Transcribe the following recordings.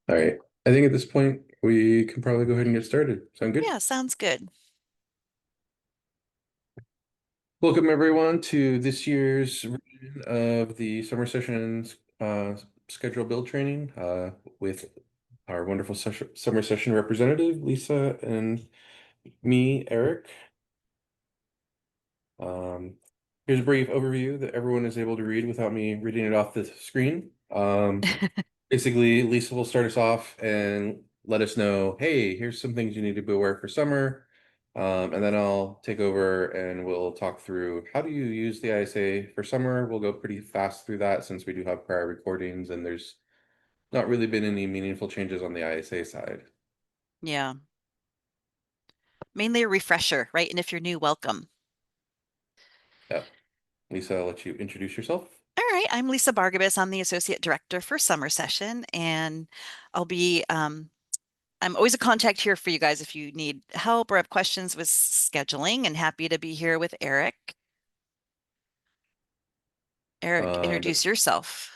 All right. I think at this point we can probably go ahead and get started. Sound good? Yeah, sounds good. Welcome everyone to this year's version of the summer sessions schedule build training with our wonderful summer session representative, Lisa, and me, Eric. Um, Here's a brief overview that everyone is able to read without me reading it off the screen. Basically, Lisa will start us off and let us know, hey, here's some things you need to be aware for summer. And then I'll take over and we'll talk through how do you use the ISA for summer. We'll go pretty fast through that since we do have prior recordings and there's not really been any meaningful changes on the ISA side. Yeah, mainly a refresher, right? And if you're new, welcome. Yeah. Lisa, I'll let you introduce yourself. All right, I'm Lisa Bargabis. I'm the Associate Director for Summer Session, and I'll be, I'm always a contact here for you guys if you need help or have questions with scheduling, and happy to be here with Eric. Eric, Um, introduce yourself.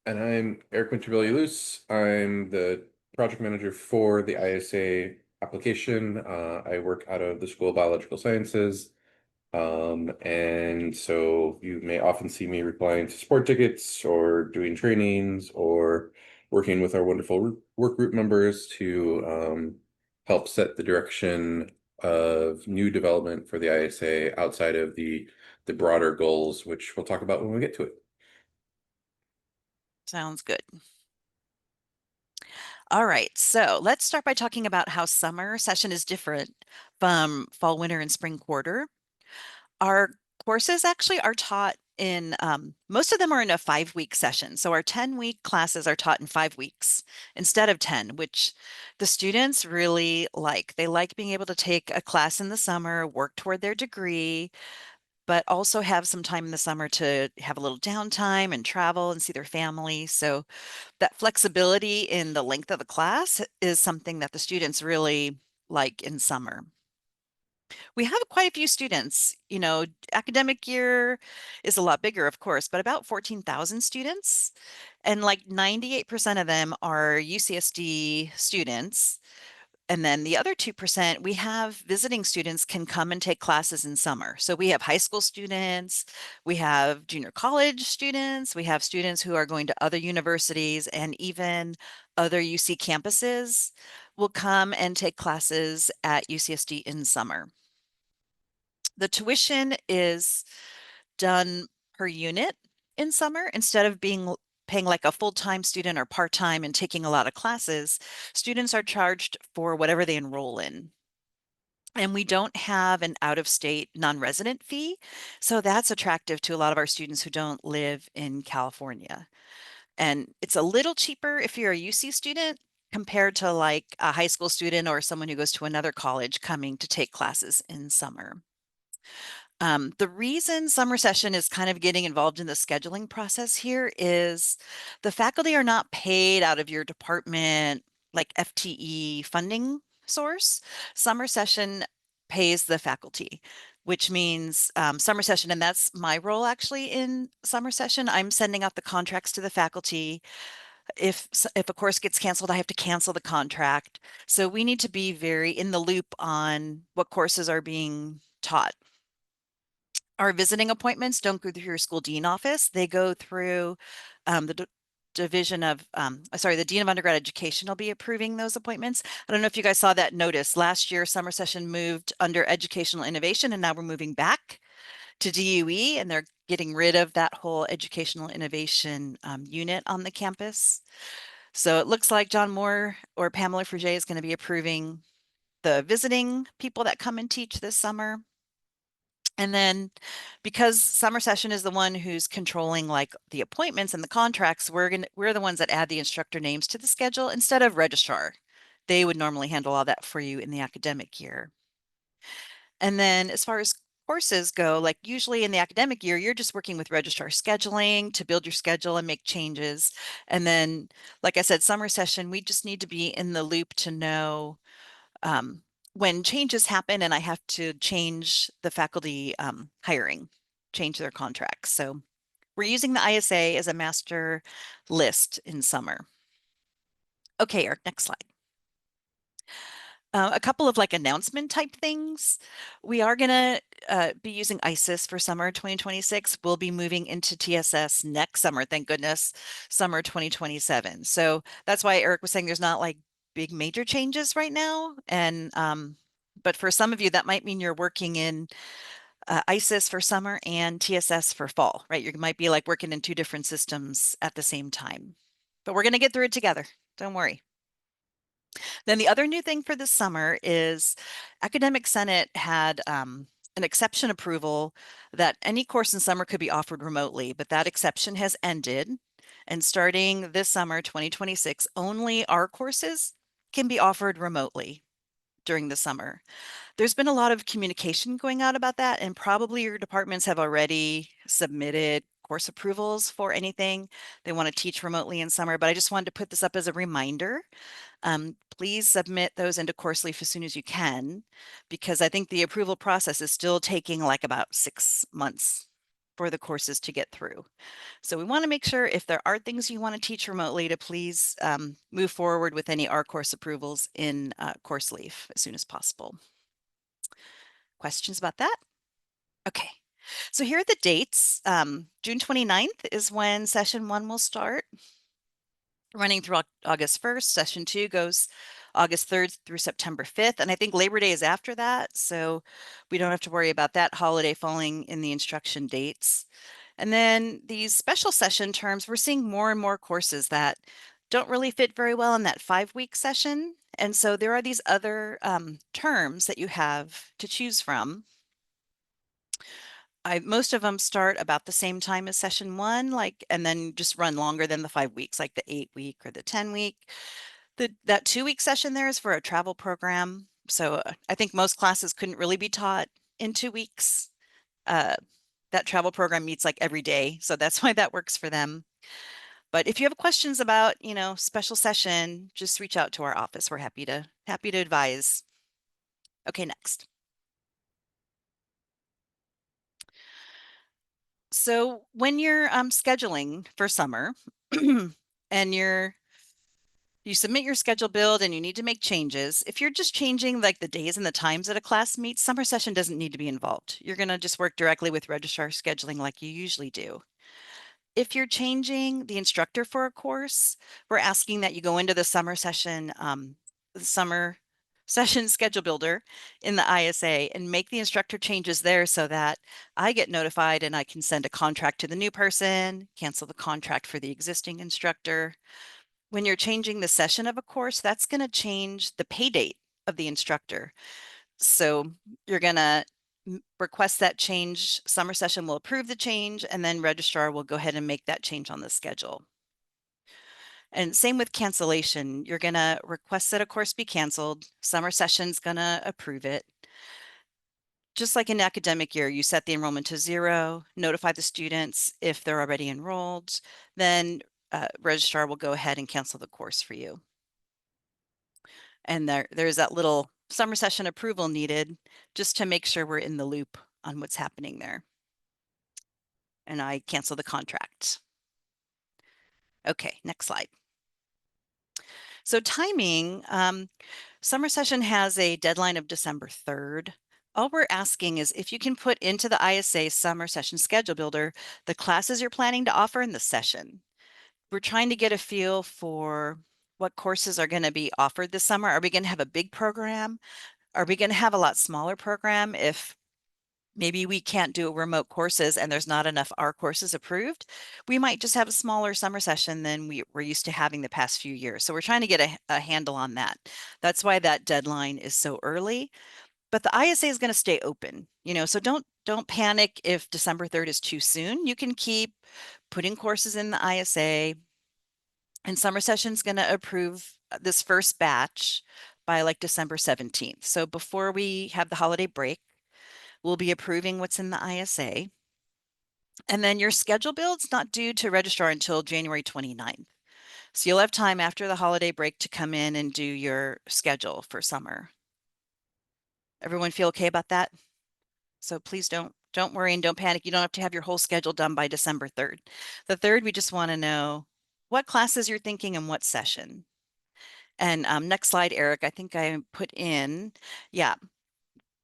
and I'm Eric Winterbilly-Luce. I'm the project manager for the ISA application. I work out of the School of Biological Sciences. And so you may often see me replying to sport tickets or doing trainings or working with our wonderful work group members to help set the direction of new development for the ISA outside of the broader goals, which we'll talk about when we get to it. Sounds good. All right, so let's start by talking about how summer session is different from fall, winter, and spring quarter. Our courses actually are taught in, most of them are in a 5 week session. So our 10-week classes are taught in 5 weeks instead of 10, which the students really like. They like being able to take a class in the summer, work toward their degree, but also have some time in the summer to have a little downtime and travel and see their family. So that flexibility in the length of the class is something that the students really like in summer. We have quite a few students. Academic year is a lot bigger, of course, but about 14,000 students. And like 98% of them are UCSD students. And then the other 2%, we have visiting students can come and take classes in summer. So we have high school students, we have junior college students, we have students who are going to other universities and even other UC campuses will come and take classes at UCSD in summer. The tuition is done per unit in summer instead of being paying like a full-time student or part-time and taking a lot of classes. Students are charged for whatever they enroll in. And we don't have an out-of-state non-resident fee. So that's attractive to a lot of our students who don't live in California. And it's a little cheaper if you're a UC student compared to like a high school student or someone who goes to another college coming to take classes in summer. The reason summer session is kind of getting involved in the scheduling process here is the faculty are not paid out of your department, like FTE funding source. Summer session pays the faculty, which means summer session, and that's my role actually in summer session. I'm sending out the contracts to the faculty. If a course gets canceled, I have to cancel the contract. So we need to be very in the loop on what courses are being taught. Our visiting appointments don't go through your school dean office. They go through the division of, sorry, the dean of undergrad education will be approving those appointments. I don't know if you guys saw that notice. Last year, summer session moved under educational innovation, and now we're moving back to DUE, and they're getting rid of that whole educational innovation unit on the campus. So it looks like John Moore or Pamela Fruget is going to be approving the visiting people that come and teach this summer. And then because summer session is the one who's controlling like the appointments and the contracts, we're the ones that add the instructor names to the schedule instead of registrar. They would normally handle all that for you in the academic year. And then as far as courses go, like usually in the academic year, you're just working with registrar scheduling to build your schedule and make changes. And then, like I said, summer session, we just need to be in the loop to know when changes happen and I have to change the faculty hiring, change their contracts. So we're using the ISA as a master list in summer. Okay, Eric, next slide. A couple of like announcement type things. We are going to be using ISIS for summer 2026. We'll be moving into TSS next summer, thank goodness, summer 2027. So that's why Eric was saying there's not like big major changes right now. And but for some of you, that might mean you're working in ISIS for summer and TSS for fall, right? You might be like working in two different systems at the same time. But we're going to get through it together. Don't worry. Then the other new thing for this summer is Academic Senate had an exception approval that any course in summer could be offered remotely, but that exception has ended. And starting this summer, 2026, only our courses can be offered remotely during the summer. There's been a lot of communication going out about that, and probably your departments have already submitted course approvals for anything they want to teach remotely in summer, but I just wanted to put this up as a reminder. Please submit those into CourseLeaf as soon as you can, because I think the approval process is still taking like about 6 months for the courses to get through. So we want to make sure if there are things you want to teach remotely to please move forward with any R course approvals in CourseLeaf as soon as possible. Questions about that? Okay. So here are the dates. June 29th is when session 1 will start, running through August 1st. Session 2 goes August 3rd through September 5th. And I think Labor Day is after that, so we don't have to worry about that holiday falling in the instruction dates. And then these special session terms, we're seeing more and more courses that don't really fit very well in that 5-week session. And so there are these other terms that you have to choose from. Most of them start about the same time as session 1, like, and then just run longer than the 5 weeks, like the 8-week or the 10-week. That 2-week session there is for a travel program. So I think most classes couldn't really be taught in 2 weeks. That travel program meets like every day, so that's why that works for them. But if you have questions about, special session, just reach out to our office. We're happy to advise. Okay, next. So when you're scheduling for summer and you submit your schedule build and you need to make changes, if you're just changing like the days and the times that a class meets, summer session doesn't need to be involved. You're going to just work directly with registrar scheduling like you usually do. If you're changing the instructor for a course, we're asking that you go into the summer session schedule builder in the ISA and make the instructor changes there so that I get notified and I can send a contract to the new person, cancel the contract for the existing instructor. When you're changing the session of a course, that's going to change the pay date of the instructor. So you're going to request that change. Summer session will approve the change, and then registrar will go ahead and make that change on the schedule. And same with cancellation. You're going to request that a course be canceled. Summer session's going to approve it. Just like in academic year, you set the enrollment to 0, notify the students if they're already enrolled, then registrar will go ahead and cancel the course for you. And there's that little summer session approval needed just to make sure we're in the loop on what's happening there. And I cancel the contract. Okay, next slide. So timing, summer session has a deadline of December 3rd. All we're asking is if you can put into the ISA summer session schedule builder the classes you're planning to offer in the session. We're trying to get a feel for what courses are going to be offered this summer. Are we going to have a big program? Are we going to have a lot smaller program if maybe we can't do remote courses and there's not enough R courses approved? We might just have a smaller summer session than we're used to having the past few years. So we're trying to get a handle on that. That's why that deadline is so early. But the ISA is going to stay open, so don't panic if December 3rd is too soon. You can keep putting courses in the ISA, and summer session is going to approve this first batch by like December 17th. So before we have the holiday break, we'll be approving what's in the ISA. And then your schedule build's not due to registrar until January 29th. So you'll have time after the holiday break to come in and do your schedule for summer. Everyone feel okay about that? So please don't worry and don't panic. You don't have to have your whole schedule done by December 3rd. The 3rd, we just want to know what classes you're thinking and what session. And next slide, Eric, I think I put in, yeah.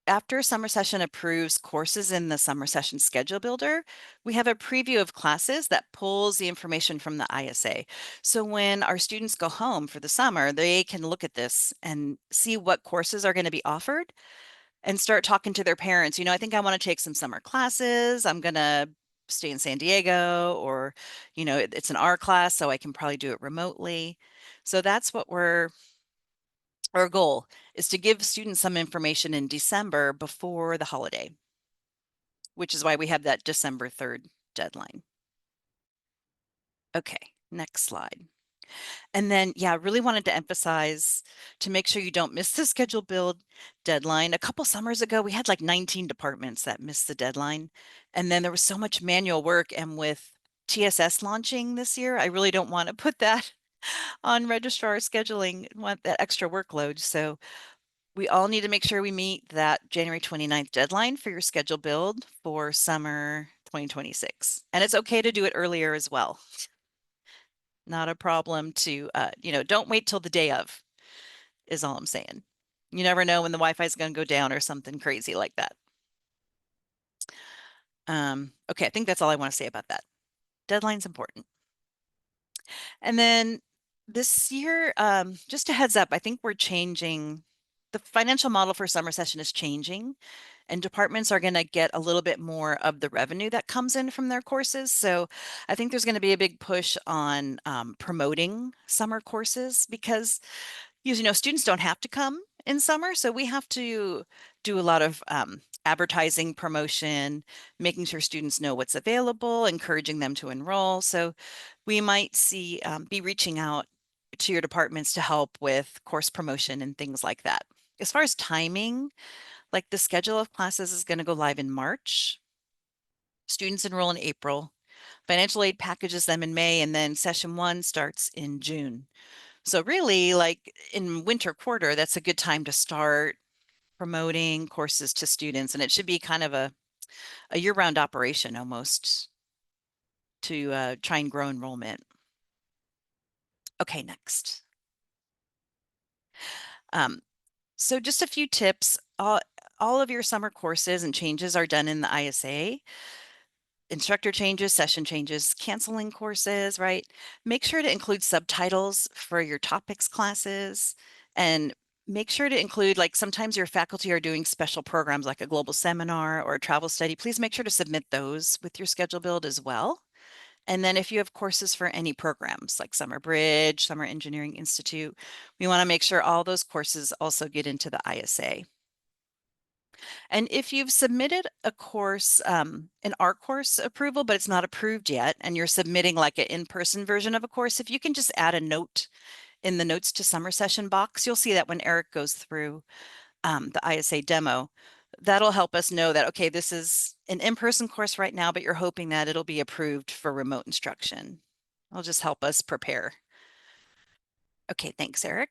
After summer session approves courses in the summer session schedule builder, we have a preview of classes that pulls the information from the ISA. So when our students go home for the summer, they can look at this and see what courses are going to be offered and start talking to their parents. I think I want to take some summer classes. I'm going to stay in San Diego, or, it's an art class, so I can probably do it remotely. So that's what our goal is, to give students some information in December before the holiday, which is why we have that December 3rd deadline. Okay, next slide. And then, yeah, really wanted to emphasize to make sure you don't miss the schedule build deadline. A couple summers ago, we had like 19 departments that missed the deadline. And then there was so much manual work. And with TSS launching this year, I really don't want to put that on registrar scheduling, want that extra workload. So we all need to make sure we meet that January 29th deadline for your schedule build for summer 2026. And it's okay to do it earlier as well. Not a problem to, don't wait till the day of, is all I'm saying. You never know when the Wi-Fi is going to go down or something crazy like that. Okay, I think that's all I want to say about that. Deadline's important. And then this year, just a heads up, I think we're changing. The financial model for summer session is changing, and departments are going to get a little bit more of the revenue that comes in from their courses. So I think there's going to be a big push on promoting summer courses, because students don't have to come in summer, so we have to do a lot of advertising, promotion, making sure students know what's available, encouraging them to enroll. So we might see be reaching out to your departments to help with course promotion and things like that. As far as timing, like the schedule of classes is going to go live in March. Students enroll in April. Financial aid packages them in May, and then session 1 starts in June. So really, like in winter quarter, that's a good time to start promoting courses to students, and it should be kind of a year-round operation almost, to try and grow enrollment. Okay, next. So just a few tips. All of your summer courses and changes are done in the ISA. Instructor changes, session changes, canceling courses, right? Make sure to include subtitles for your topics classes, and make sure to include, like, sometimes your faculty are doing special programs like a global seminar or a travel study. Please make sure to submit those with your schedule build as well. And then if you have courses for any programs like Summer Bridge, Summer Engineering Institute, we want to make sure all those courses also get into the ISA. And if you've submitted a course, an art course approval, but it's not approved yet, and you're submitting like an in-person version of a course, if you can just add a note in the notes to summer session box, you'll see that when Eric goes through the ISA demo, that'll help us know that, okay, this is an in-person course right now, but you're hoping that it'll be approved for remote instruction. It'll just help us prepare. Okay, thanks, Eric.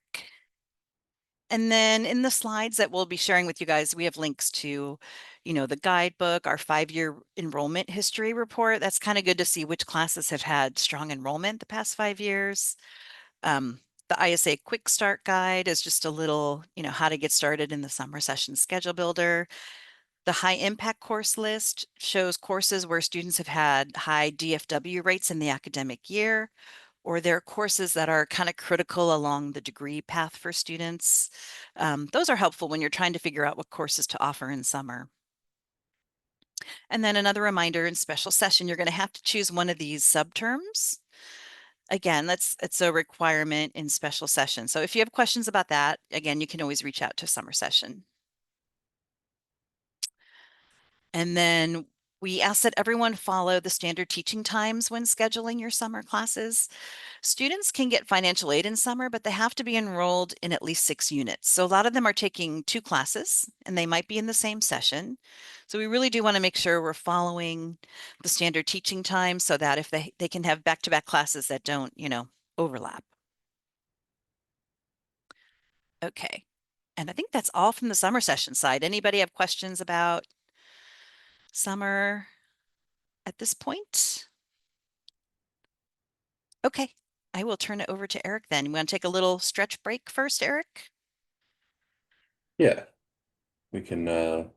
And then in the slides that we'll be sharing with you guys, we have links to, the guidebook, our 5-year enrollment history report. That's kind of good to see which classes have had strong enrollment the past 5 years. The ISA Quick Start Guide is just a little, how to get started in the summer session schedule builder. The high impact course list shows courses where students have had high DFW rates in the academic year, or there are courses that are kind of critical along the degree path for students. Those are helpful when you're trying to figure out what courses to offer in summer. And then another reminder, in special session, you're going to have to choose one of these subterms. Again, it's a requirement in special session. So if you have questions about that, again, you can always reach out to summer session. And then we ask that everyone follow the standard teaching times when scheduling your summer classes. Students can get financial aid in summer, but they have to be enrolled in at least 6 units. So a lot of them are taking 2 classes, and they might be in the same session. So we really do want to make sure we're following the standard teaching time, so that if they can have back-to-back classes that don't, overlap. Okay. And I think that's all from the summer session side. Anybody have questions about summer at this point? Okay. I will turn it over to Eric then. You want to take a little stretch break first, Eric? Yeah, we can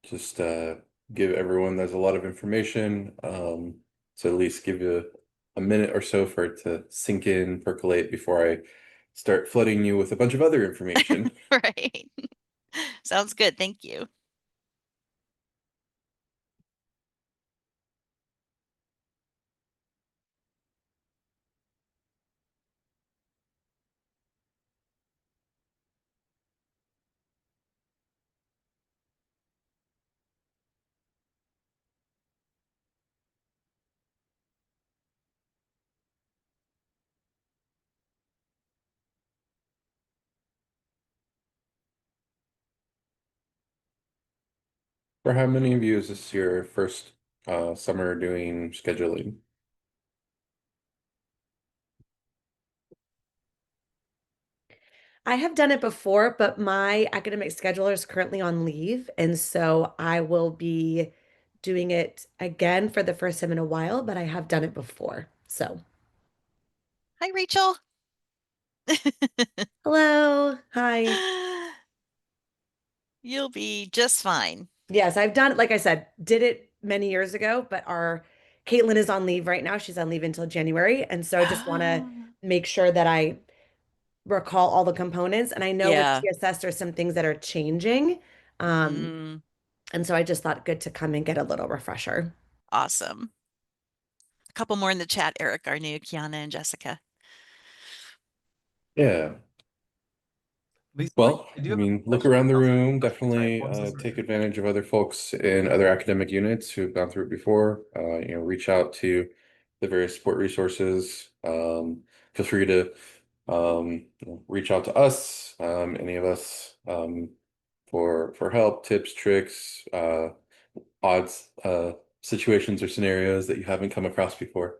just give everyone, there's a lot of information. So at least give you a minute or so for it to sink in, percolate before I start flooding you with a bunch of other information. Right. Sounds good. Thank you. For how many of you is this your first summer doing scheduling? I have done it before, but my academic scheduler is currently on leave. And so I will be doing it again for the first time in a while, but I have done it before. So, Hi, Rachel. hello. Hi. You'll be just fine. Yes, I've done, like I said, did it many years ago, but our Caitlin is on leave right now. She's on leave until January. And so I just want to make sure that I recall all the components. And I know with Yeah. TSS, there's some things that are changing. Um, Mm, and so I just thought good to come and get a little refresher. awesome. A couple more in the chat, Eric, our new Kiana and Jessica. Yeah. Lisa, Well, I do I have a mean, look question around the about room, the definitely courses. take advantage of other folks in other academic units who've gone through it before. Reach out to the various support resources. Feel free to reach out to us, any of us, for help, tips, tricks, odds, situations or scenarios that you haven't come across before.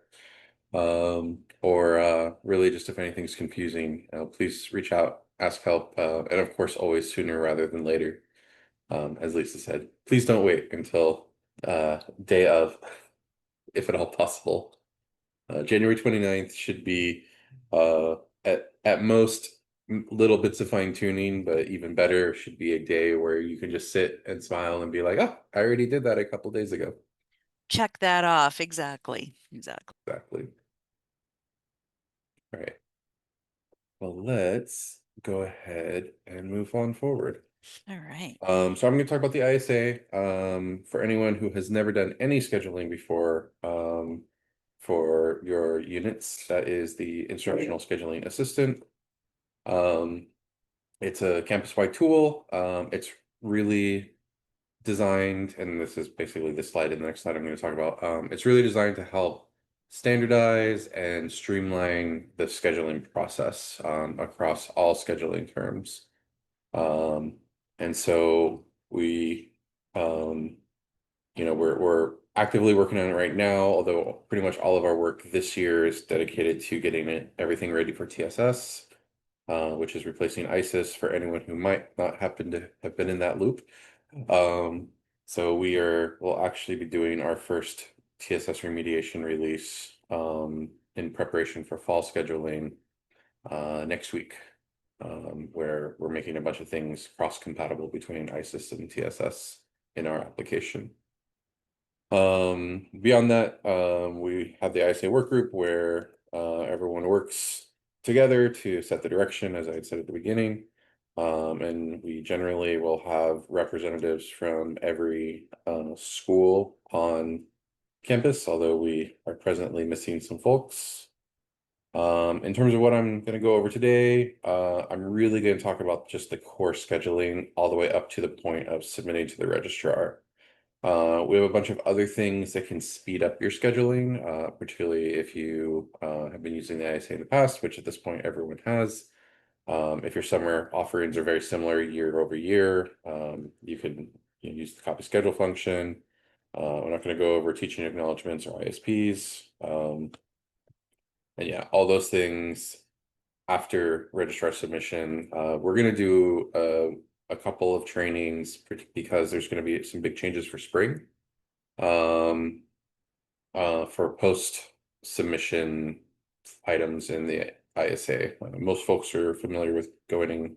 Or really just if anything's confusing, please reach out, ask help, and of course, always sooner rather than later. As Lisa said, please don't wait until day of, if at all possible. January 29th should be at most little bits of fine tuning, but even better should be a day where you can just sit and smile and be like, oh, I already did that a couple days ago. Check that off. Exactly. Exactly. Exactly. All right. Well, let's go ahead and move on forward. All right. So I'm going to talk about the ISA. For anyone who has never done any scheduling before, for your units, that is the instructional scheduling assistant. It's a campus-wide tool. It's really designed, and this is basically the slide in the next slide I'm going to talk about. It's really designed to help standardize and streamline the scheduling process across all scheduling terms. And so we, we're actively working on it right now, although pretty much all of our work this year is dedicated to getting everything ready for TSS, which is replacing ISIS for anyone who might not happen to have been in that loop. So we'll actually be doing our first TSS remediation release in preparation for fall scheduling next week, where we're making a bunch of things cross-compatible between ISIS and TSS in our application. Beyond that, we have the ISA work group where everyone works together to set the direction, as I had said at the beginning. And we generally will have representatives from every school on campus, although we are presently missing some folks. In terms of what I'm going to go over today, I'm really going to talk about just the course scheduling all the way up to the point of submitting to the registrar. We have a bunch of other things that can speed up your scheduling, particularly if you have been using the ISA in the past, which at this point everyone has. If your summer offerings are very similar year over year, you can use the copy schedule function. We're not going to go over teaching acknowledgements or ISPs. And yeah, all those things after registrar submission. We're going to do a couple of trainings because there's going to be some big changes for spring. For post submission items in the ISA. Most folks are familiar with going and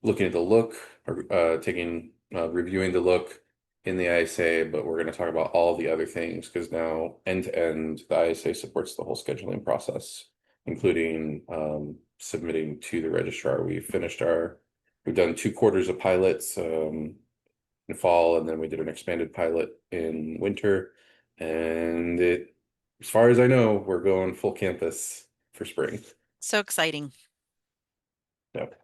looking at the look, or reviewing the look in the ISA, but we're going to talk about all the other things because now end to end, the ISA supports the whole scheduling process, including submitting to the registrar. We've done 2 quarters of pilots in fall, and then we did an expanded pilot in winter. And as far as I know, we're going full campus for spring. So exciting. Yep.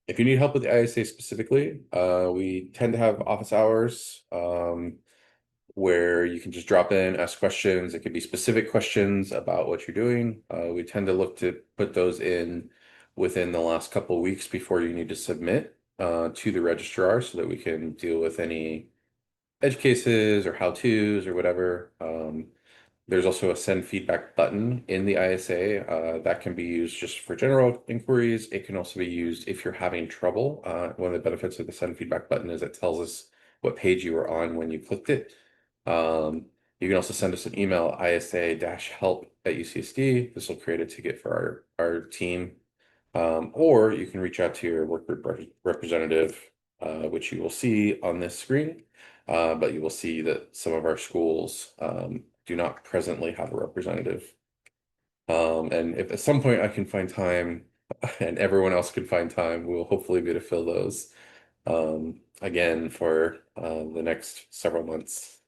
If you need help with the ISA specifically, we tend to have office hours where you can just drop in, ask questions. It could be specific questions about what you're doing. We tend to look to put those in within the last couple of weeks before you need to submit to the registrar so that we can deal with any edge cases or how-tos or whatever. There's also a send feedback button in the ISA that can be used just for general inquiries. It can also be used if you're having trouble. One of the benefits of the send feedback button is it tells us what page you were on when you clicked it. You can also send us an email, isa-help@UCSD. This will create a ticket for our team. Or you can reach out to your work group representative, which you will see on this screen. But you will see that some of our schools do not presently have a representative. And if at some point I can find time and everyone else can find time, we'll hopefully be able to fill those again for the next several months.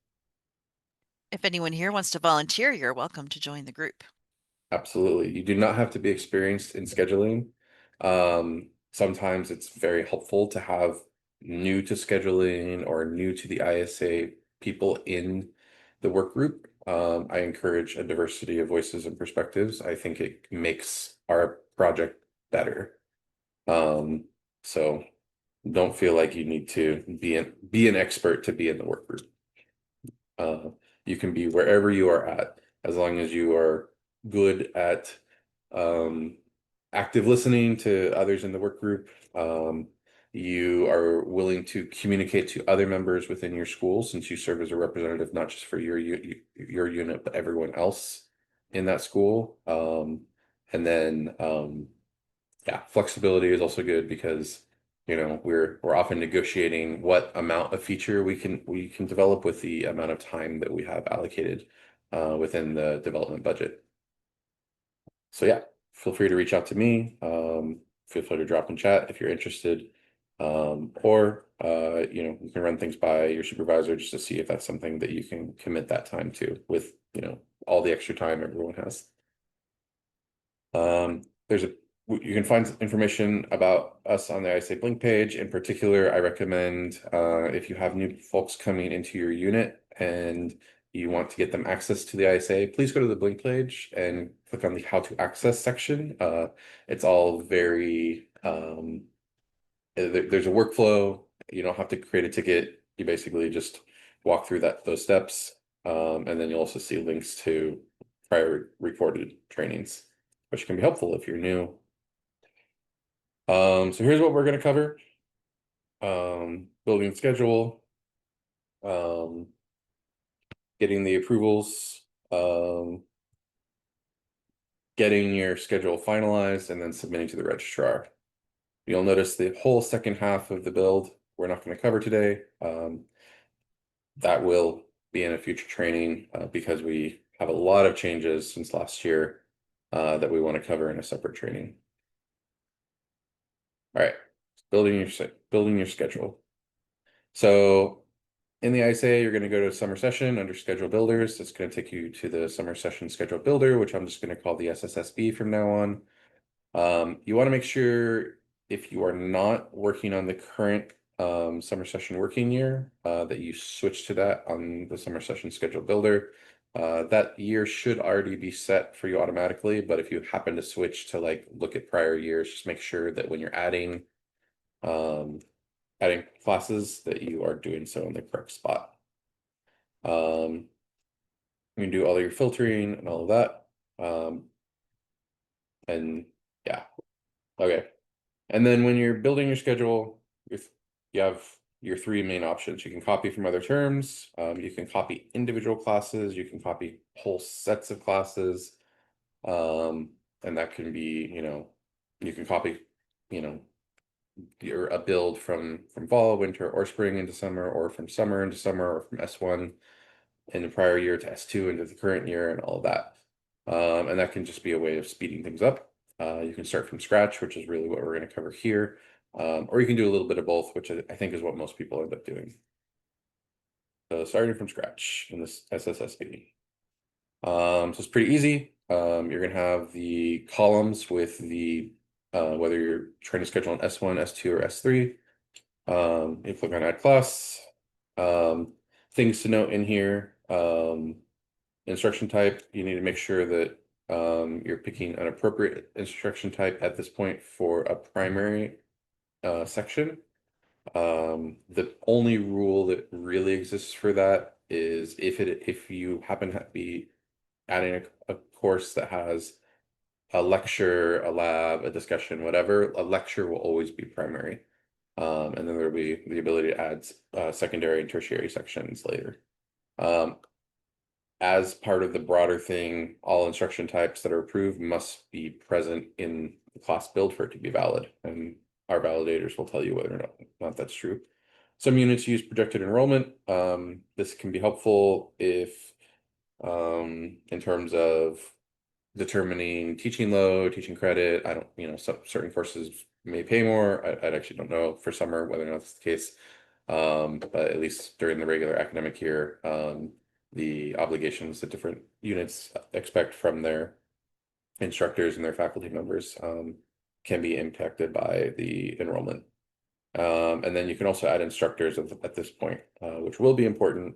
If anyone here wants to volunteer, you're welcome to join the group. Absolutely. You do not have to be experienced in scheduling. Sometimes it's very helpful to have new to scheduling or new to the ISA people in the work group. I encourage a diversity of voices and perspectives. I think it makes our project better. So don't feel like you need to be an expert to be in the work group. You can be wherever you are at, as long as you are good at active listening to others in the work group. You are willing to communicate to other members within your school, since you serve as a representative, not just for your unit, but everyone else in that school. And then, yeah, flexibility is also good because, you know, we're often negotiating what amount of feature we can develop with the amount of time that we have allocated within the development budget. So yeah, feel free to reach out to me. Feel free to drop in chat if you're interested. Or you know, you can run things by your supervisor just to see if that's something that you can commit that time to with, you know, all the extra time everyone has. You can find information about us on the ISA Blink page. In particular, I recommend if you have new folks coming into your unit and you want to get them access to the ISA, please go to the Blink page and click on the How to Access section. It's all very, there's a workflow. You don't have to create a ticket. You basically just walk through those steps. And then you'll also see links to prior recorded trainings, which can be helpful if you're new. So here's what we're going to cover. Building schedule, getting the approvals, getting your schedule finalized, and then submitting to the registrar. You'll notice the whole second half of the build we're not going to cover today. That will be in a future training because we have a lot of changes since last year that we want to cover in a separate training. All right, building your schedule. So in the ISA, you're going to go to summer session under schedule builders. It's going to take you to the summer session schedule builder, which I'm just going to call the SSSB from now on. You want to make sure if you are not working on the current summer session working year, that you switch to that on the summer session schedule builder. That year should already be set for you automatically, but if you happen to switch to like look at prior years, just make sure that when you're adding classes that you are doing so in the correct spot. You can do all your filtering and all of that. And yeah, okay. And then when you're building your schedule, you have your 3 main options. You can copy from other terms, you can copy individual classes, you can copy whole sets of classes, And that can be, you can copy, you know, a build from fall, winter, or spring into summer, or from summer into summer, or from S1 in the prior year to S2 into the current year, and all of that. And that can just be a way of speeding things up. You can start from scratch, which is really what we're going to cover here. Or you can do a little bit of both, which I think is what most people end up doing. So starting from scratch in this SSSB. So it's pretty easy. You're gonna have the columns with the whether you're trying to schedule an S1, S2, or S3. You click on add class. Things to note in here. Instruction type, you need to make sure that you're picking an appropriate instruction type at this point for a primary section. The only rule that really exists for that is if you happen to be adding a course that has a lecture, a lab, a discussion, whatever, a lecture will always be primary. And then there'll be the ability to add secondary and tertiary sections later. As part of the broader thing, all instruction types that are approved must be present in the class build for it to be valid. And our validators will tell you whether or not that's true. Some units use projected enrollment. This can be helpful if in terms of determining teaching load, teaching credit. I don't, some certain courses may pay more. I actually don't know for summer whether or not that's the case. But at least during the regular academic year, the obligations that different units expect from their instructors and their faculty members can be impacted by the enrollment. And then you can also add instructors at this point, which will be important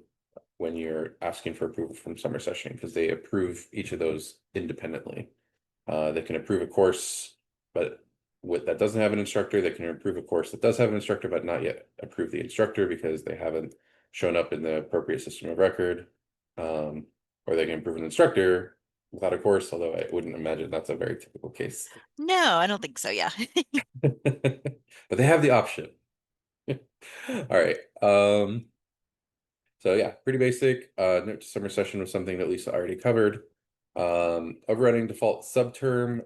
when you're asking for approval from summer session, because they approve each of those independently. They can approve a course, but that doesn't have an instructor. They can approve a course that does have an instructor, but not yet approve the instructor because they haven't shown up in the appropriate system of record. Or they can approve an instructor without a course, although I wouldn't imagine that's a very typical case. No, I don't think so. Yeah. But they have the option. All right. So yeah, pretty basic. Note to summer session was something that Lisa already covered. Overriding default subterm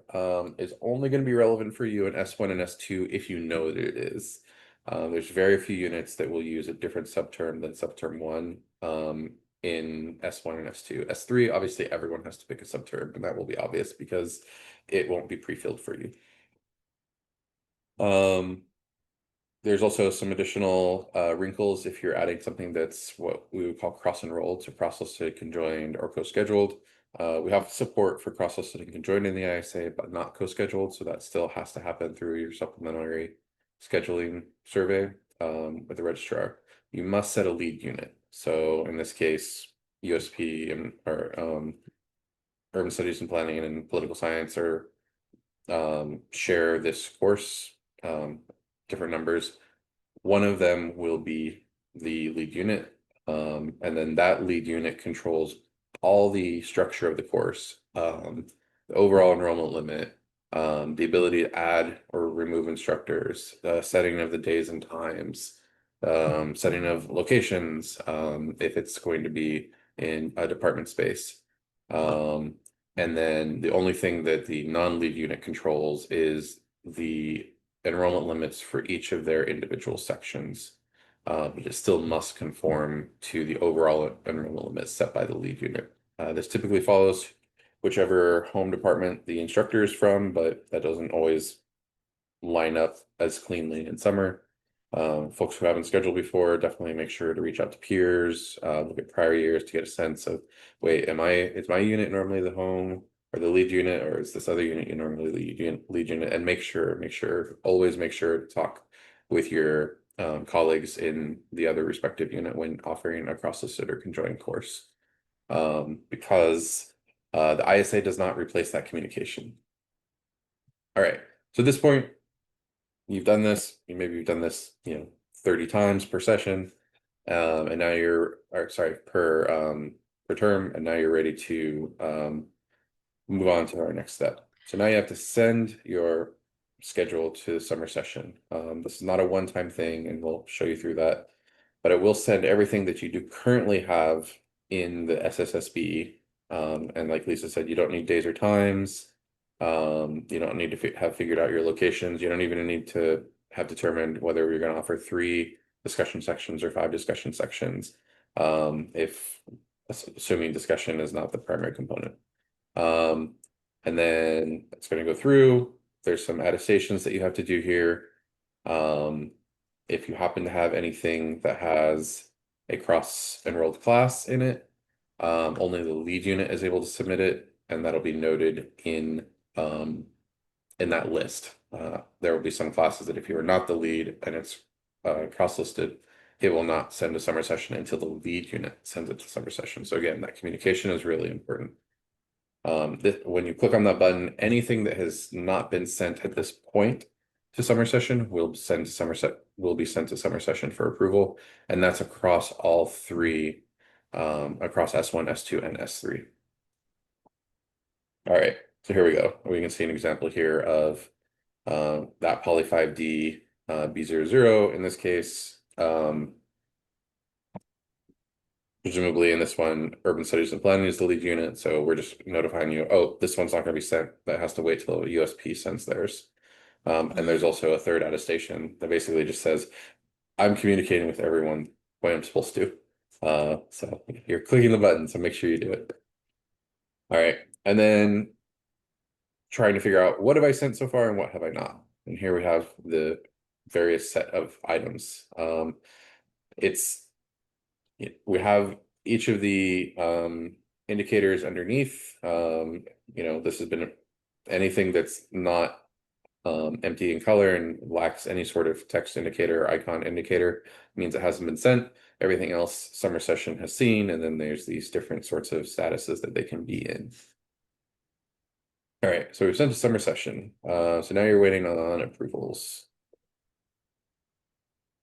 is only going to be relevant for you in S1 and S2 if you know that it is. There's very few units that will use a different subterm than subterm 1 in S1 and S2. S3, obviously everyone has to pick a subterm, and that will be obvious because it won't be pre-filled for you. There's also some additional wrinkles if you're adding something that's what we would call cross-enrolled, so cross-listed, conjoined, or co-scheduled. We have support for cross-listed and conjoined in the ISA, but not co-scheduled, so that still has to happen through your supplementary scheduling survey with the registrar. You must set a lead unit. So in this case, USP or Urban Studies and Planning and Political Science or share this course, different numbers. One of them will be the lead unit, and then that lead unit controls all the structure of the course, the overall enrollment limit, the ability to add or remove instructors, setting of the days and times, setting of locations, if it's going to be in a department space. And then the only thing that the non-lead unit controls is the enrollment limits for each of their individual sections. But it still must conform to the overall enrollment limits set by the lead unit. This typically follows whichever home department the instructor is from, but that doesn't always line up as cleanly in summer. Folks who haven't scheduled before, definitely make sure to reach out to peers, look at prior years to get a sense of, wait, is my unit normally the home or the lead unit, or is this other unit normally the lead unit? And always make sure to talk with your colleagues in the other respective unit when offering a cross-listed or conjoined course, because the ISA does not replace that communication. All right, so at this point, you've done this, maybe you've done this, 30 times per session, and now per term, and now you're ready to move on to our next step. So now you have to send your schedule to the summer session. This is not a one-time thing, and we'll show you through that, but it will send everything that you do currently have in the SSSB And like Lisa said, you don't need days or times. You don't need to have figured out your locations. You don't even need to have determined whether you're going to offer 3 discussion sections or 5 discussion sections. If assuming discussion is not the primary component. And then it's going to go through. There's some attestations that you have to do here. If you happen to have anything that has a cross-enrolled class in it, only the lead unit is able to submit it, and that'll be noted in that list. There will be some classes that if you are not the lead and it's cross-listed, it will not send to summer session until the lead unit sends it to summer session. So again, that communication is really important. When you click on that button, anything that has not been sent at this point to summer session will be sent to summer session for approval, and that's across all 3, across S1, S2, and S3. All right, so here we go. We can see an example here of that Poly 5D B00 in this case. Presumably in this one, Urban Studies and Planning is the lead unit, so we're just notifying you, oh, this one's not going to be sent. That has to wait till USP sends theirs. And there's also a third attestation that basically just says, I'm communicating with everyone the way I'm supposed to. So you're clicking the button, so make sure you do it. All right, and then trying to figure out what have I sent so far and what have I not. And here we have the various set of items. We have each of the indicators underneath. This has been anything that's not empty in color and lacks any sort of text indicator or icon indicator means it hasn't been sent. Everything else summer session has seen, and then there's these different sorts of statuses that they can be in. All right, so we've sent to summer session. So now you're waiting on approvals.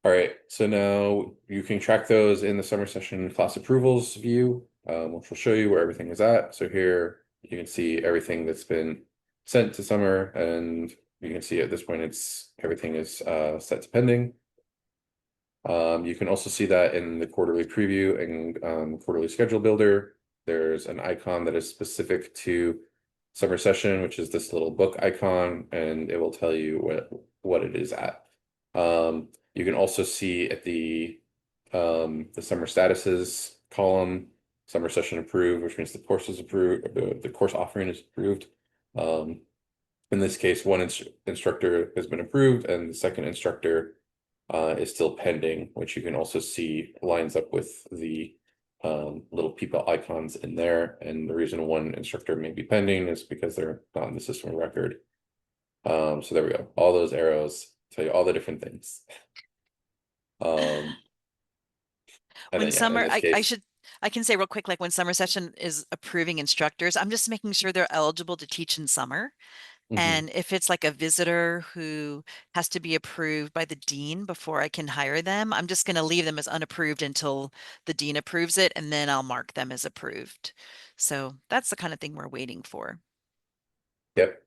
All right, so now you can track those in the summer session class approvals view, which will show you where everything is at. So here you can see everything that's been sent to summer, and you can see at this point everything is set to pending. You can also see that in the quarterly preview and quarterly schedule builder. There's an icon that is specific to summer session, which is this little book icon, and it will tell you what it is at. You can also see at the summer statuses column, summer session approved, which means the course is approved, the course offering is approved. In this case, one instructor has been approved, and the second instructor is still pending, which you can also see lines up with the little people icons in there. And the reason one instructor may be pending is because they're not in the system of record. So there we go. All those arrows tell you all the different things. And When then, yeah, in summer, this I case, can say real quick, like when summer session is approving instructors, I'm just making sure they're eligible to teach in summer. mhm, And if it's like a visitor who has to be approved by the dean before I can hire them, I'm just going to leave them as unapproved until the dean approves it, and then I'll mark them as approved. So that's the kind of thing we're waiting for. yep.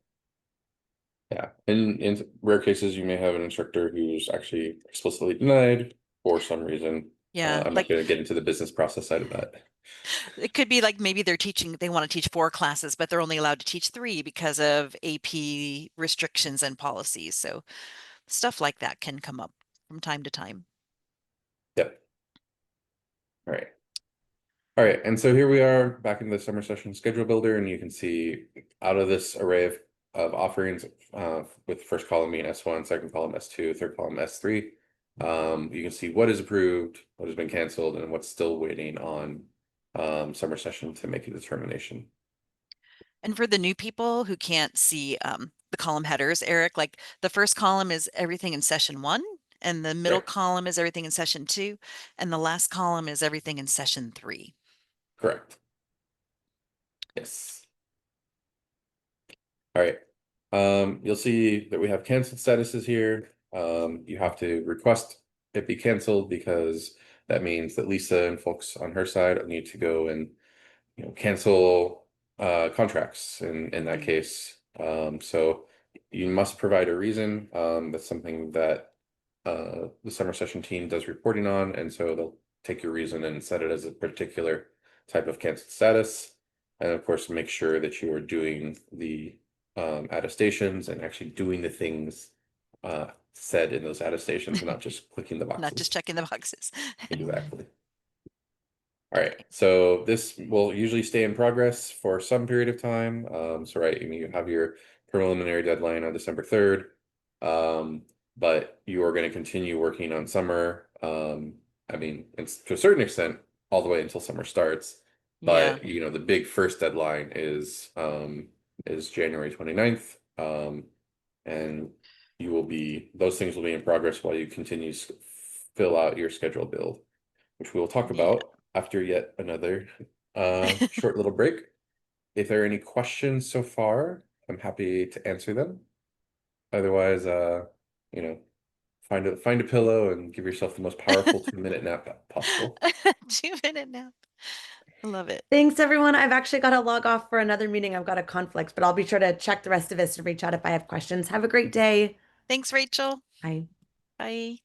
Yeah, in rare cases, you may have an instructor who's actually explicitly denied for some reason. Yeah, I'm like not going to get into the business process side of that. it could be like maybe they want to teach 4 classes, but they're only allowed to teach 3 because of AP restrictions and policies. So stuff like that can come up from time to time. Yep. All right. All right, and so here we are back in the summer session schedule builder, and you can see out of this array of offerings, with first column being S1, second column S2, third column S3. You can see what is approved, what has been canceled, and what's still waiting on summer session to make a determination. And for the new people who can't see the column headers, Eric, like the first column is everything in session 1, and the middle Right. column is everything in session 2, and the last column is everything in session 3. Correct. Yes. All right. You'll see that we have canceled statuses here. You have to request it be canceled because that means that Lisa and folks on her side need to go and cancel contracts in that case. So you must provide a reason. That's something that the summer session team does reporting on, and so they'll take your reason and set it as a particular type of canceled status. And of course, make sure that you are doing the attestations and actually doing the things said in those attestations, not just clicking the boxes. Not just checking the boxes. Exactly. All right, so this will usually stay in progress for some period of time. So right, you have your preliminary deadline on December 3rd. But you are going to continue working on summer. I mean, it's to a certain extent all the way until summer starts. Yeah. But the big first deadline is January 29th. And those things will be in progress while you continue to fill out your schedule build, which we will talk Yeah. about after yet another short little break. If there are any questions so far, I'm happy to answer them. Otherwise, find a pillow and give yourself the most powerful 2-minute nap possible. 2-minute nap. I love it. Thanks, everyone. I've actually got to log off for another meeting. I've got a conflict, but I'll be sure to check the rest of this and reach out if I have questions. Have a great day. Thanks, Rachel. Bye. Bye.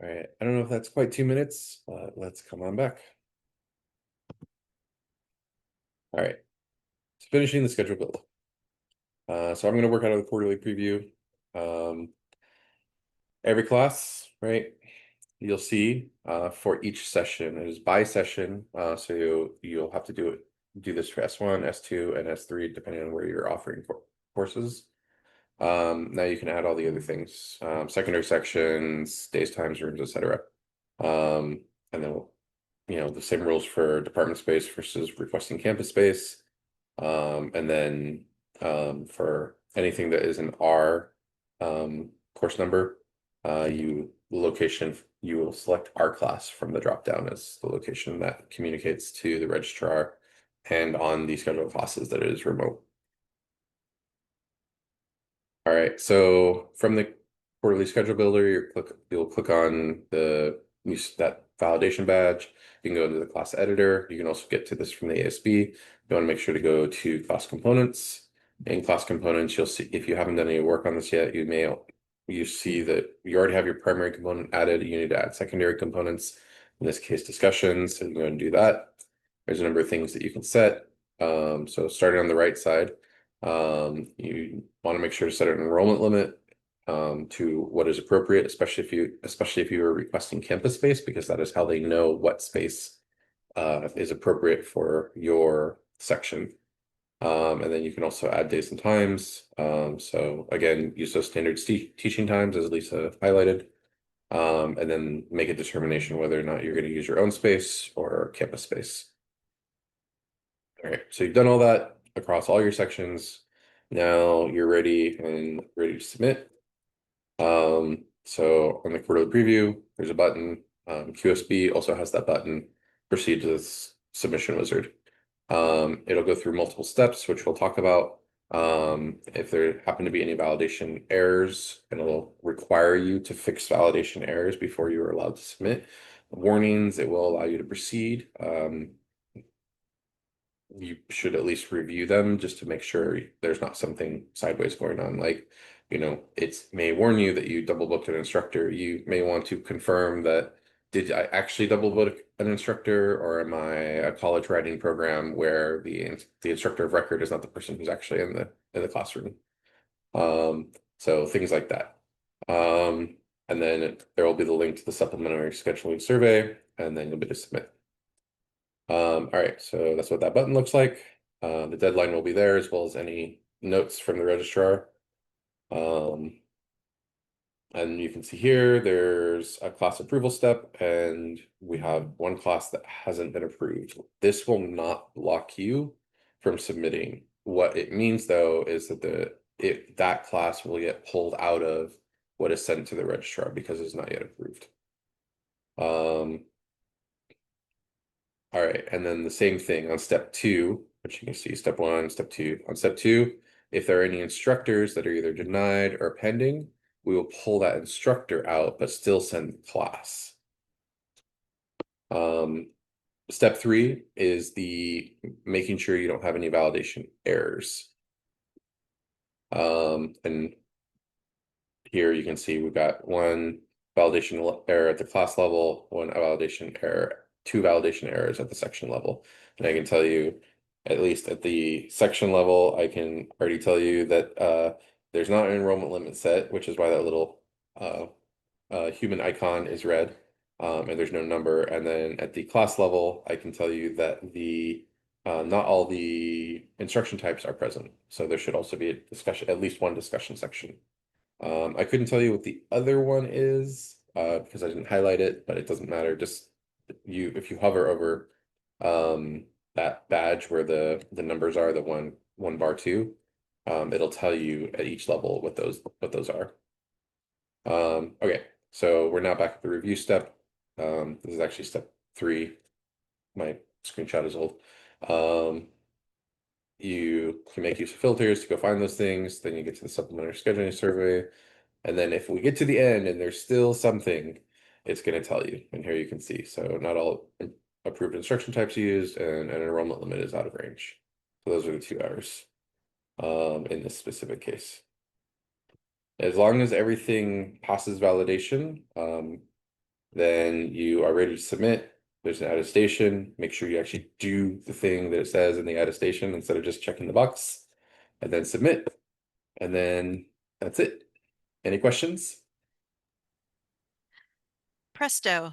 All right, I don't know if that's quite 2 minutes, but let's come on back. All right, so finishing the schedule build. So I'm going to work out of the quarterly preview. Every class, right? You'll see for each session, it is by session. So you'll have to do this for S1, S2, and S3, depending on where you're offering courses. Now you can add all the other things, secondary sections, days, times, rooms, etc. And then the same rules for department space versus requesting campus space. And then for anything that is an R course number, you will select R class from the drop down as the location that communicates to the registrar, and on the schedule of classes that it is remote. All right, so from the quarterly schedule builder, you'll click on that validation badge. You can go into the class editor. You can also get to this from the ASB. You want to make sure to go to class components. In class components, you'll see, if you haven't done any work on this yet, you see that you already have your primary component added. You need to add secondary components, in this case discussions, so you go and do that. There's a number of things that you can set. So starting on the right side, you want to make sure to set an enrollment limit to what is appropriate, especially if you are requesting campus space, because that is how they know what space is appropriate for your section. And then you can also add days and times. So again, use those standard teaching times as Lisa highlighted, and then make a determination whether or not you're going to use your own space or campus space. All right, so you've done all that across all your sections. Now you're ready to submit. So on the quarterly preview, there's a button. QSB also has that button. Proceed to this submission wizard. It'll go through multiple steps, which we'll talk about. If there happen to be any validation errors, it'll require you to fix validation errors before you are allowed to submit. Warnings, it will allow you to proceed. You should at least review them just to make sure there's not something sideways going on. Like, it may warn you that you double booked an instructor. You may want to confirm that did I actually double book an instructor, or am I a college writing program where the instructor of record is not the person who's actually in the classroom? So things like that. And then there will be the link to the supplementary scheduling survey, and then you'll be to submit. All right, so that's what that button looks like. The deadline will be there, as well as any notes from the registrar. And you can see here, there's a class approval step, and we have one class that hasn't been approved. This will not block you from submitting. What it means, though, is that that class will get pulled out of what is sent to the registrar because it's not yet approved. All right, and then the same thing on step 2, which you can see step 1, step 2. On step 2, if there are any instructors that are either denied or pending, we will pull that instructor out, but still send the class. Step 3 is the making sure you don't have any validation errors. And here you can see we've got one validation error at the class level, one validation error, 2 validation errors at the section level. And I can tell you, at least at the section level, I can already tell you that there's not an enrollment limit set, which is why that little human icon is red, and there's no number. And then at the class level, I can tell you that the not all the instruction types are present. So there should also be a discussion, at least one discussion section. I couldn't tell you what the other one is because I didn't highlight it, but it doesn't matter. Just if you hover over that badge where the numbers are, the one bar 2, it'll tell you at each level what those are. Okay, so we're now back at the review step. This is actually step 3. My screenshot is old. You can make use of filters to go find those things. Then you get to the supplementary scheduling survey. And then if we get to the end and there's still something, it's going to tell you. And here you can see. So not all approved instruction types used, and an enrollment limit is out of range. So those are the 2 errors in this specific case. As long as everything passes validation, then you are ready to submit. There's an attestation. Make sure you actually do the thing that it says in the attestation instead of just checking the box, and then submit. And then that's it. Any questions? Presto.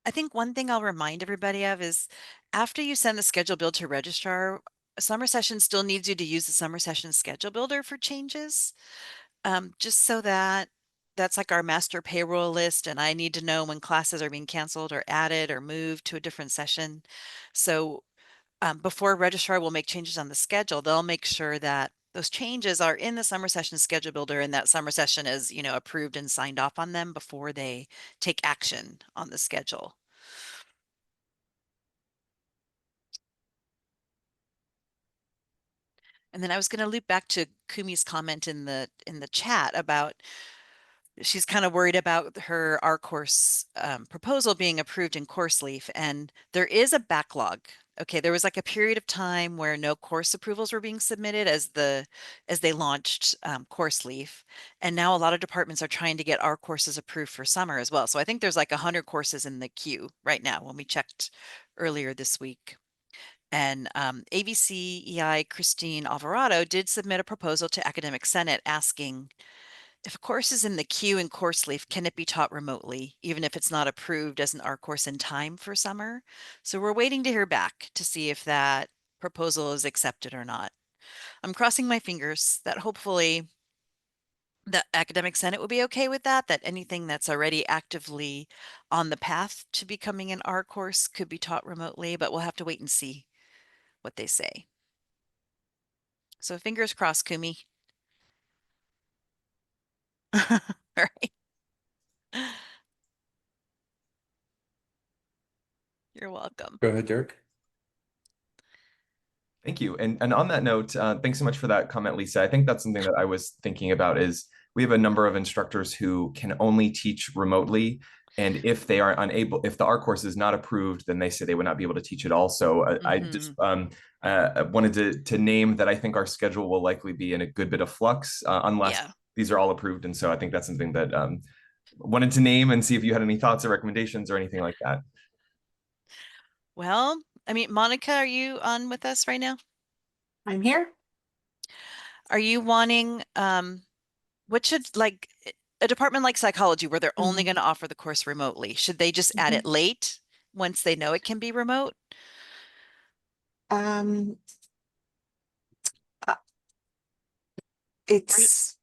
I think one thing I'll remind everybody of is after you send the schedule build to registrar, summer session still needs you to use the summer session schedule builder for changes. Just so that that's like our master payroll list, and I need to know when classes are being canceled or added or moved to a different session. So before registrar will make changes on the schedule, they'll make sure that those changes are in the summer session schedule builder, and that summer session is, approved and signed off on them before they take action on the schedule. And then I was going to loop back to Kumi's comment in the chat about she's kind of worried about her R course proposal being approved in CourseLeaf, and there is a backlog. Okay, there was like a period of time where no course approvals were being submitted as they launched CourseLeaf, and now a lot of departments are trying to get our courses approved for summer as well. So I think there's like 100 courses in the queue right now when we checked earlier this week. And ABC EI Christine Alvarado did submit a proposal to Academic Senate asking if a course is in the queue in CourseLeaf, can it be taught remotely, even if it's not approved as an R course in time for summer? So we're waiting to hear back to see if that proposal is accepted or not. I'm crossing my fingers that hopefully the Academic Senate would be okay with that anything that's already actively on the path to becoming an R course could be taught remotely, but we'll have to wait and see what they say. So fingers crossed, Kumi. All right. You're welcome. Go ahead, Derek. Thank you. And on that note, thanks so much for that comment, Lisa. I think that's something that I was thinking about is we have a number of instructors who can only teach remotely. And if they are unable, if the R course is not approved, then they say they would not be able to teach at all. So I just wanted to name that I think our schedule will likely be in a good bit of flux unless these are all approved. And so I think that's something that wanted to name and see if you had any thoughts or recommendations or anything like that. Well, I mean, Monica, are you on with us right now? I'm here. Are you wanting, what should like a department like psychology where they're only Mhm. going to offer the course remotely? Should they just add it late once they know it can be remote? Um, uh, it's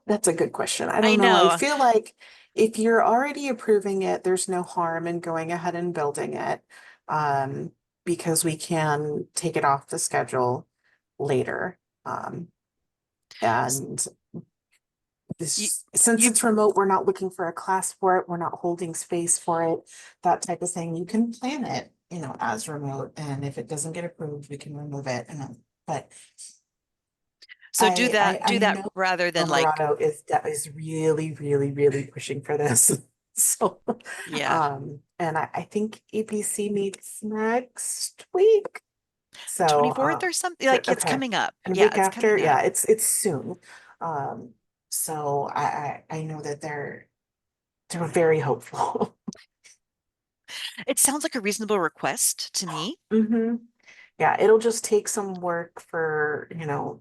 that's a good question. I I don't know. I know. feel like if you're already approving it, there's no harm in going ahead and building it. Um, because we can take it off the schedule later. And You, since you it's remote, we're not looking for a class for it. We're not holding space for it, that type of thing. You can plan it, as remote. And if it doesn't get approved, we can remove it. But so do I that know rather than like, Colorado is really, really, really pushing for this. So, yeah, and I think EPC meets next week. So, 24th or something like it's okay. coming up. And a Yeah, week it's after, coming up. yeah, it's soon. So I know that they're very hopeful. It sounds like a reasonable request to me. Yeah, it'll just take some work for,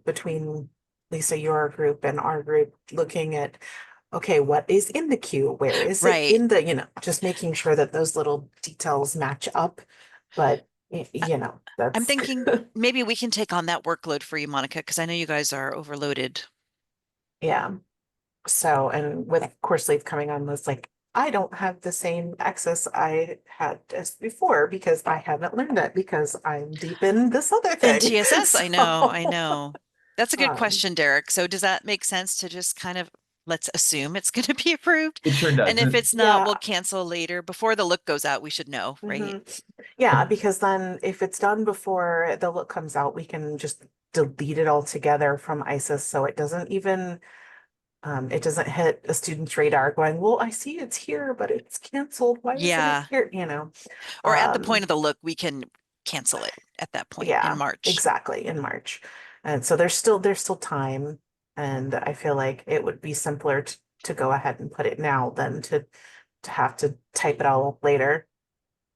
between Lisa, your group and our group, looking at, okay, what is in the queue? Where is it Right. in the, just making sure that those little details match up. But, I'm that's, thinking maybe we can take on that workload for you, Monica, because I know you guys are overloaded. yeah. So, and with course leave coming on, was like, I don't have the same access I had as before because I haven't learned it because I'm deep in this other And thing. TSS, I know, I So, know. That's a good um, question, Derek. So does that make sense to just kind of let's assume it's going to be approved? It sure does. And if it's not, we'll yeah. cancel later. Before the look goes out, we should know, right? Yeah, because then if it's done before the look comes out, we can just delete it altogether from ISIS so it doesn't even it doesn't hit a student's radar going, well, I see it's here, but it's canceled. Why isn't it Yeah. here? Or at the point Um, of the look, we can cancel it at that point in yeah, March. exactly, in March. And so there's still time. And I feel like it would be simpler to go ahead and put it now than to have to type it all up later.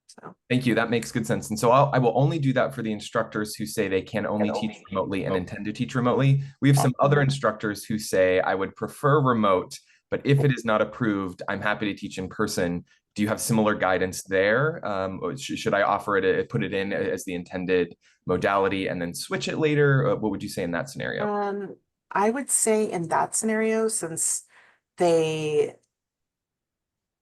So Thank you. That makes good sense. And so I will only do that for the instructors who say they can only teach remotely and intend to teach remotely. We have some other instructors who say, I would prefer remote, but if it is not approved, I'm happy to teach in person. Do you have similar guidance there? Or should I offer it, put it in as the intended modality and then switch it later? What would you say in that scenario? I would say in that scenario, since they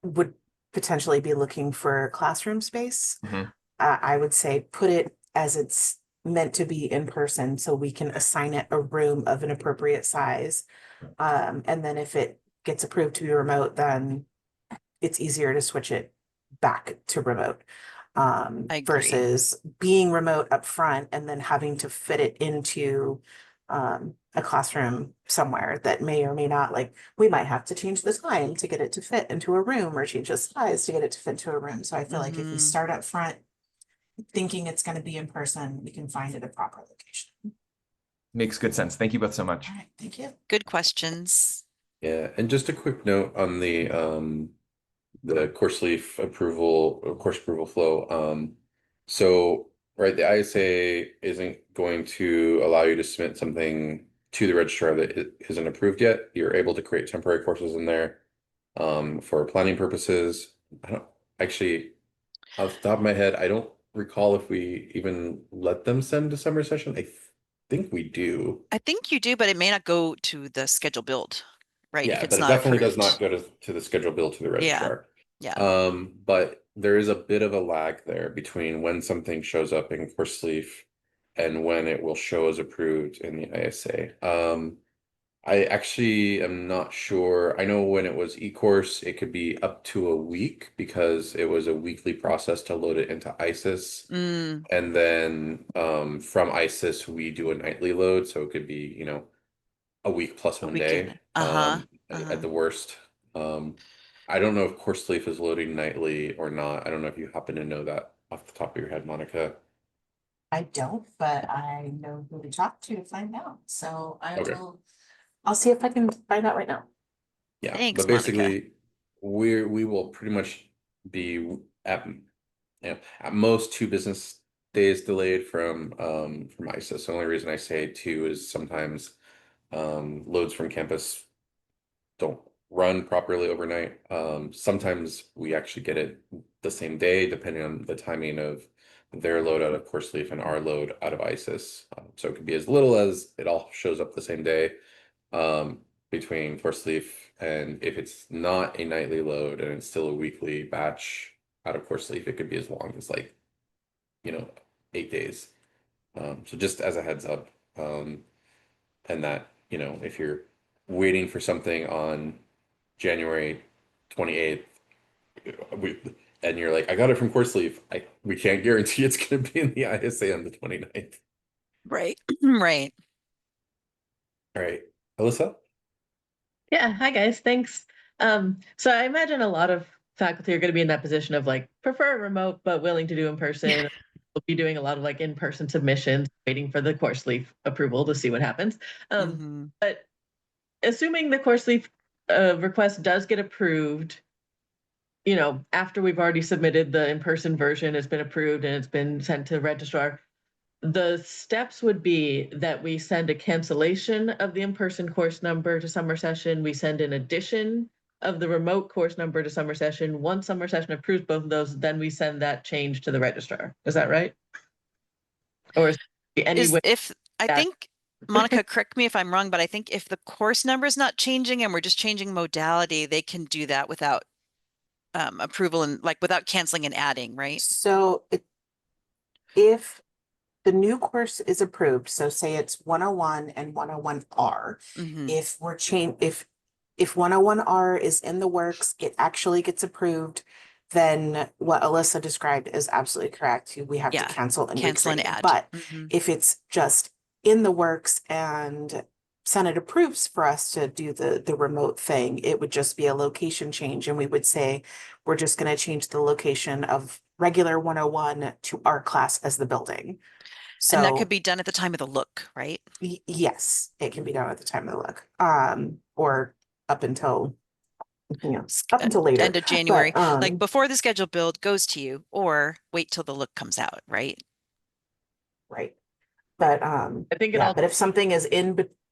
would potentially be looking for classroom space, Mhm. I would say put it as it's meant to be in person so we can assign it a room of an appropriate size. And then if it gets approved to be remote, then it's easier to switch it back to remote. I agree. Versus being remote up front and then having to fit it into a classroom somewhere that may or may not, like, we might have to change the time to get it to fit into a room or change the size to get it to fit into a room. So I feel like if we Mhm. start up front thinking it's going to be in person, we can find it a proper location. Makes good sense. Thank you both so much. All right, thank you. Good questions. Yeah, and just a quick note on the course leaf approval or course approval flow. So right, the ISA isn't going to allow you to submit something to the registrar that isn't approved yet. You're able to create temporary courses in there for planning purposes. I don't actually, off the top of my head, I don't recall if we even let them send a summer session. I think we do. I think you do, but it may not go to the schedule build, right? If Yeah, it's but it not definitely does not approved. go to the schedule bill to the Yeah. registrar. Yeah. But there is a bit of a lag there between when something shows up in course leaf and when it will show as approved in the ISA. I actually am not sure. I know when it was e-course, it could be up to a week because it was a weekly process to load it into ISIS. Mm, And then from ISIS, we do a nightly load. So it could be, a week plus a 1 weekend. day Uh-huh. at the worst. I don't know if course leaf is loading nightly or not. I don't know if you happen to know that off the top of your head, Monica. I don't, but I know who to talk to find out. So Okay. I'll see if I can find out right now. Yeah, Thanks, but Monica. basically, we will pretty much be at at most 2 business days delayed from ISIS. The only reason I say 2 is sometimes loads from campus don't run properly overnight. Sometimes we actually get it the same day, depending on the timing of their load out of course leaf and our load out of ISIS. So it could be as little as it all shows up the same day between course leaf, and if it's not a nightly load and it's still a weekly batch out of course leaf, it could be as long as like 8 days. So just as a heads up, and that if you're waiting for something on January 28th, and you're like, I got it from course leaf, we can't guarantee it's going to be in the ISA on the 29th. Right. Right. All right, Alyssa? Yeah, hi guys, thanks. So I imagine a lot of faculty are going to be in that position of like prefer remote but willing to do in person. We'll be doing a lot of like in-person submissions, waiting for the course leaf approval to see what happens. Mhm. But assuming the course leaf request does get approved, after we've already submitted the in-person version, it's been approved and it's been sent to registrar. The steps would be that we send a cancellation of the in-person course number to summer session. We send an addition of the remote course number to summer session. Once summer session approves both of those, then we send that change to the registrar. Is that right? Or is there any way? I that- think, Monica, correct me if I'm wrong, but I think if the course number is not changing and we're just changing modality, they can do that without approval and like without canceling and adding, right? So if the new course is approved, so say it's 101 and 101R, Mhm. if 101R is in the works, it actually gets approved, then what Alyssa described is absolutely correct. We have to Yeah, cancel and cancel and recreate. add. But Mhm. if it's just in the works and Senate approves for us to do the remote thing, it would just be a location change, and we would say, we're just going to change the location of regular 101 to our class as the building. And that So could be done at the time of the look, right? yes, it can be done at the time of the look, or up until later. End of January. But, Like before the schedule build goes to you, or wait till the look comes out, right? right. But I think it yeah, all but if something is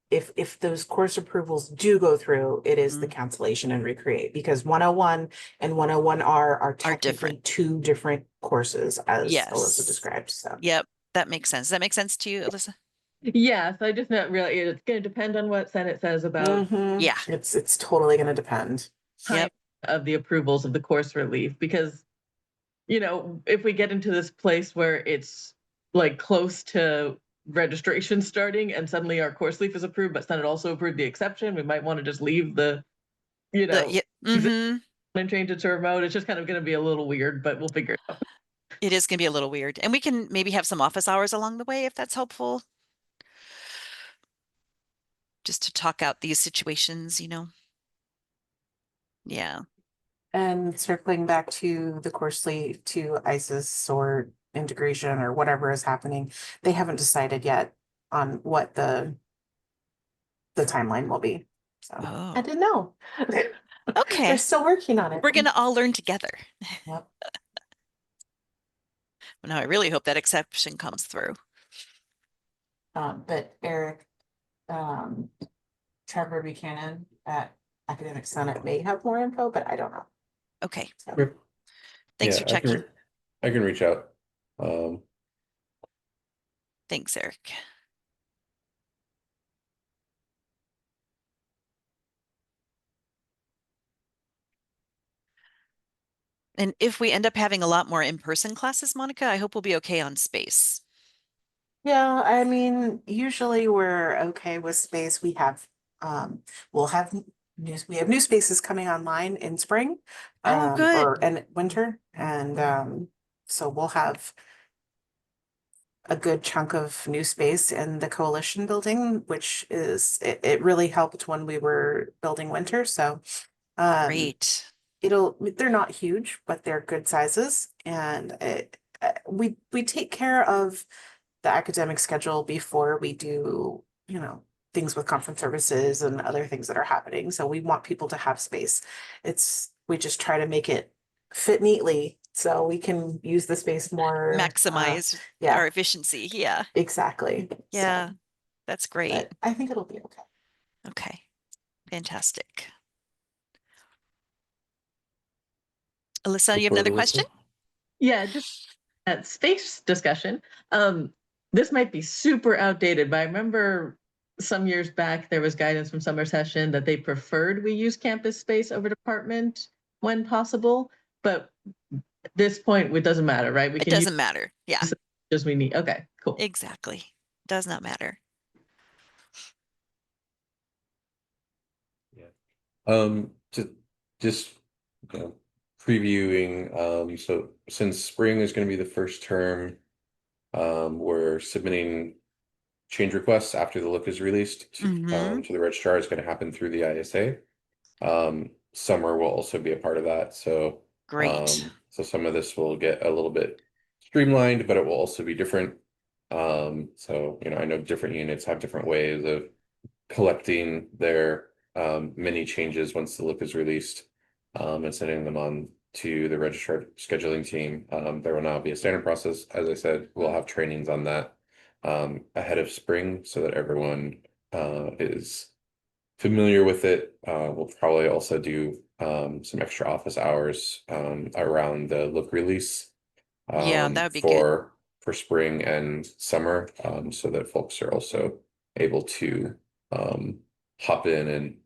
if those course approvals do go through, it is the Mhm. cancellation and recreate, because 101 and 101R are technically different. 2 different courses, as Yes. Alyssa described. So Yep, that makes sense. Does that make sense to you, Alyssa? Yeah, so I just not really, it's going to depend on what Senate says about mhm, Yeah. it's totally going to depend. time Yep. of the approvals of the course relief, because if we get into this place where it's like close to registration starting and suddenly our course leaf is approved, but Senate also approved the exception, we might want to just leave the Yeah. Mhm. and change it to remote. It's just kind of going to be a little weird, but we'll figure it out. It is going to be a little weird. And we can maybe have some office hours along the way if that's helpful. Just to talk out these situations, Yeah. And circling back to the course leaf to ISIS or integration or whatever is happening, they haven't decided yet on what the timeline will be. So I Oh, didn't know. okay. They're still working on it. We're going to all learn together. Yep. Now, I really hope that exception comes through. But Eric, Trevor Buchanan at Academic Senate may have more info, but I don't know. Okay. So, Yep. Thanks Yeah, for checking. I can reach out. Thanks, Eric. And if we end up having a lot more in-person classes, Monica, I hope we'll be okay on space. yeah, I mean, usually we're okay with space. We have, we'll have we have new spaces coming online in spring. Oh, good. And winter, and so we'll have a good chunk of new space in the coalition building, which is it really helped when we were building winter. So Great. they're not huge, but they're good sizes, and we take care of the academic schedule before we do, things with conference services and other things that are happening. So we want people to have space. We just try to make it fit neatly so we can use the space more. Maximize yeah. our efficiency. Yeah. Exactly. Yeah. So, That's great. but I think it'll be okay. Okay. Fantastic. Alyssa, you have Go another forward, Alyssa. question? Yeah, just that space discussion. This might be super outdated, but I remember some years back there was guidance from summer session that they preferred we use campus space over department when possible. But at this point, it doesn't matter, right? We It can use doesn't matter. Yeah, as we need. Okay, cool. exactly. Does not matter. Just you know, previewing, so since spring is going to be the first term, we're submitting change requests after the look is released to the registrar is going to happen through the ISA. Summer will also be a part of that. So Great. so some of this will get a little bit streamlined, but it will also be different. So I know different units have different ways of collecting their mini changes once the look is released, and sending them on to the registrar scheduling team. There will now be a standard process. As I said, we'll have trainings on that ahead of spring so that everyone is familiar with it. We'll probably also do some extra office hours around the look release Yeah, that would be good. for spring and summer, so that folks are also able to hop in and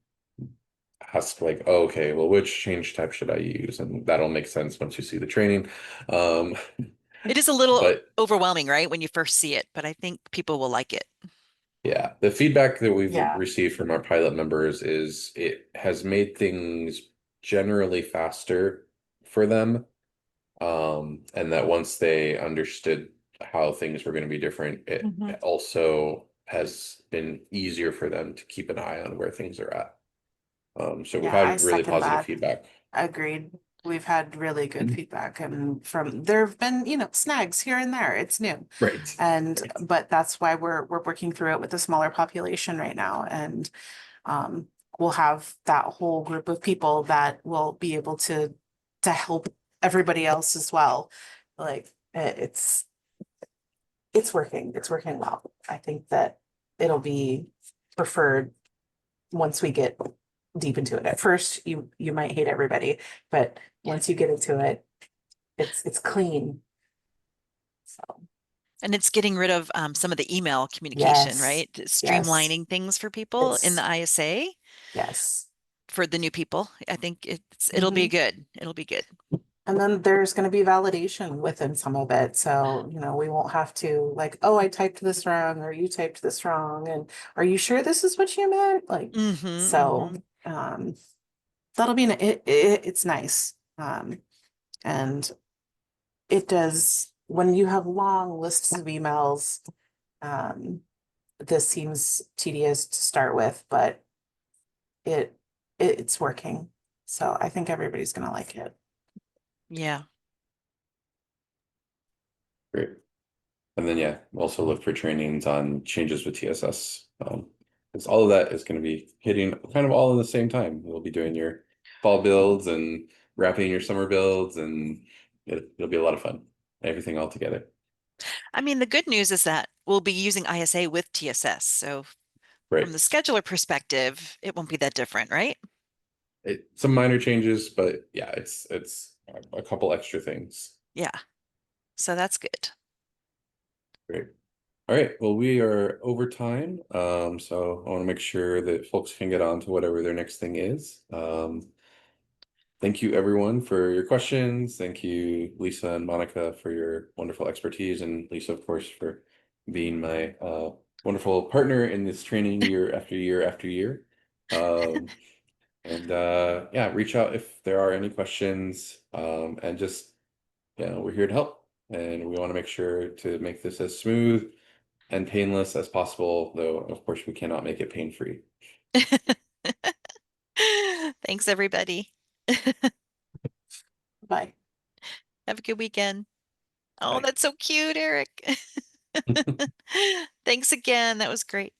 ask like, oh, okay, well, which change type should I use? And that'll make sense once you see the training. It is a little But overwhelming, right? When you first see it, but I think people will like it. yeah, the feedback that we've Yeah. received from our pilot members is it has made things generally faster for them. And that once they understood how things were going to be different, it Mhm. also has been easier for them to keep an eye on where things are at. So we've Yeah, I had really second positive that. feedback. Agreed. We've had really good Mhm. feedback and there have been, snags here and there. It's new. Right. But that's why we're working through it with a smaller population right now. And we'll have that whole group of people that will be able to help everybody else as well. Like it's working. It's working well. I think that it'll be preferred once we get deep into it. At first, you might hate everybody, but once you get into it, it's clean. So And it's getting rid of some of the email communication, Yes. right? Yes. Streamlining things for people in the ISA yes. for the new people. I think it'll be Mhm. good. It'll be good. And then there's going to be validation within some of it. So, we won't have to like, oh, I typed this wrong or you typed this wrong. And are you sure this is what you meant? Like, so, that'll be, it's nice. And it does, when you have long lists of emails, this seems tedious to start with, but it's working. So I think everybody's going to like it. Yeah. Great. And then, yeah, also look for trainings on changes with TSS. Because all of that is going to be hitting kind of all at the same time. You'll be doing your fall builds and wrapping your summer builds, and it'll be a lot of fun. Everything all together. I mean, the good news is that we'll be using ISA with TSS. So Right. from the scheduler perspective, it won't be that different, right? Some minor changes, but yeah, it's a couple extra things. Yeah. So that's good. Great. All right. Well, we are over time. So I want to make sure that folks can get on to whatever their next thing is. Thank you everyone for your questions. Thank you, Lisa and Monica, for your wonderful expertise, and Lisa, of course, for being my wonderful partner in this training year after year after year. And yeah, reach out if there are any questions. And just, we're here to help, and we want to make sure to make this as smooth and painless as possible, though of course we cannot make it pain-free. Thanks, everybody. Bye. Have a good weekend. Oh, Bye. that's so cute, Eric. Thanks again. That was great.